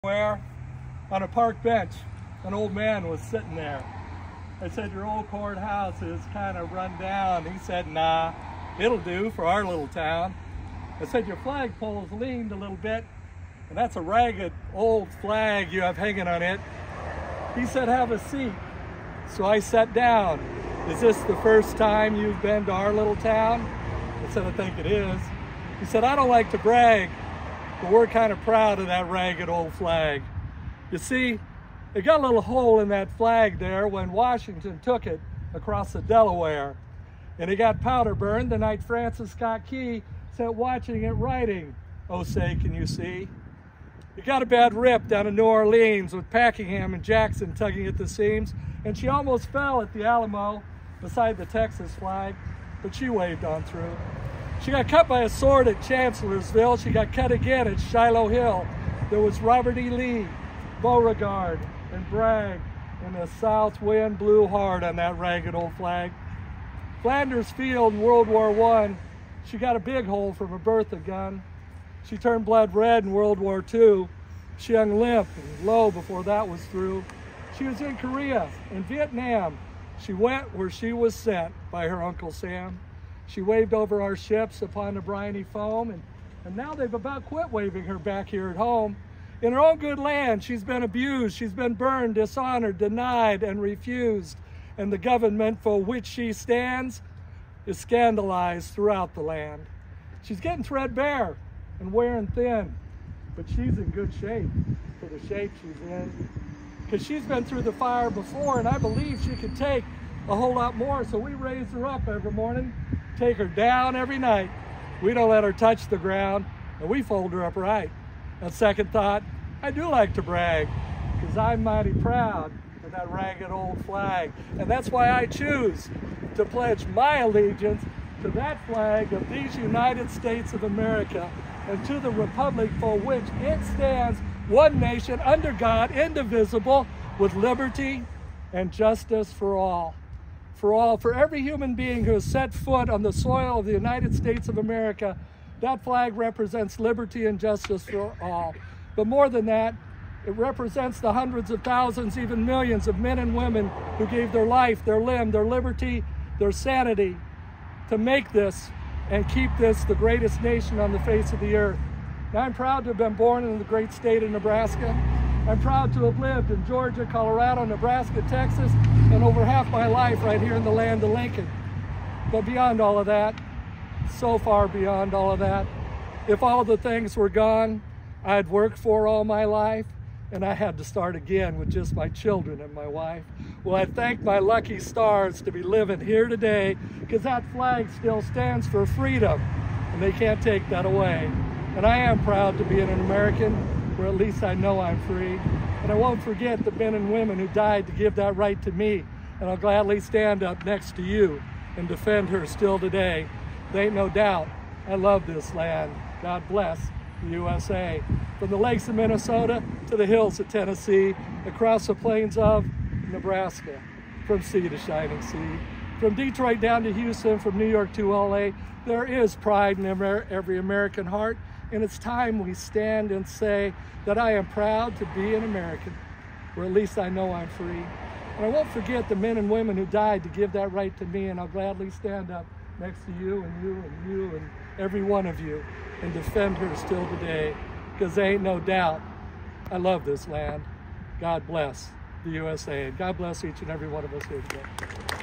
Where on a park bench, an old man was sitting there. I said, "Your old courthouse is kind of run down." He said, "Nah, it'll do for our little town." I said, "Your flagpole's leaned a little bit, and that's a ragged old flag you have hanging on it." He said, "Have a seat." So I sat down. "Is this the first time you've been to our little town?" I said, "I think it is." He said, "I don't like to brag, but we're kind of proud of that ragged old flag. You see, it got a little hole in that flag there when Washington took it across the Delaware. And it got powder burned the night Francis Scott Key sat watching it writing, 'Oh, say, can you see?' It got a bad rip down in New Orleans with Packingham and Jackson tugging at the seams, and she almost fell at the Alamo beside the Texas flag, but she waved on through. She got cut by a sword at Chancellorsville. She got cut again at Shiloh Hill. There was Robert E. Lee, Beauregard, and Bragg, and the south wind blew hard on that ragged old flag. Flanders Field in World War I, she got a big hole from a Bertha gun. She turned blood red in World War II. She hung limp and low before that was through. She was in Korea, in Vietnam. She went where she was sent by her Uncle Sam. She waved over our ships upon the briny foam, and now they've about quit waving her back here at home. In her own good land, she's been abused, she's been burned, dishonored, denied, and refused. And the government for which she stands is scandalized throughout the land. She's getting threadbare and wearing thin, but she's in good shape for the shape she's in. Because she's been through the fire before, and I believe she could take a whole lot more. So we raise her up every morning, take her down every night. We don't let her touch the ground, and we fold her up right. On second thought, I do like to brag, because I'm mighty proud of that ragged old flag. And that's why I choose to pledge my allegiance to that flag of these United States of America and to the republic for which it stands, one nation under God, indivisible, with liberty and justice for all. For all, for every human being who has set foot on the soil of the United States of America, that flag represents liberty and justice for all. But more than that, it represents the hundreds of thousands, even millions of men and women who gave their life, their limb, their liberty, their sanity to make this and keep this the greatest nation on the face of the earth. Now, I'm proud to have been born in the great state of Nebraska. I'm proud to have lived in Georgia, Colorado, Nebraska, Texas, and over half my life right here in the land of Lincoln. But beyond all of that, so far beyond all of that, if all the things were gone I'd worked for all my life, and I had to start again with just my children and my wife, well, I thank my lucky stars to be living here today, because that flag still stands for freedom, and they can't take that away. And I am proud to be an American, where at least I know I'm free. And I won't forget the men and women who died to give that right to me. And I'll gladly stand up next to you and defend her still today. There ain't no doubt I love this land. God bless the USA. From the lakes of Minnesota to the hills of Tennessee, across the plains of Nebraska, from sea to shining sea. From Detroit down to Houston, from New York to LA, there is pride in every American heart. And it's time we stand and say that I am proud to be an American, or at least I know I'm free. And I won't forget the men and women who died to give that right to me, and I'll gladly stand up next to you and you and you and every one of you and defend her still today, because there ain't no doubt I love this land. God bless the USA, and God bless each and every one of us here today.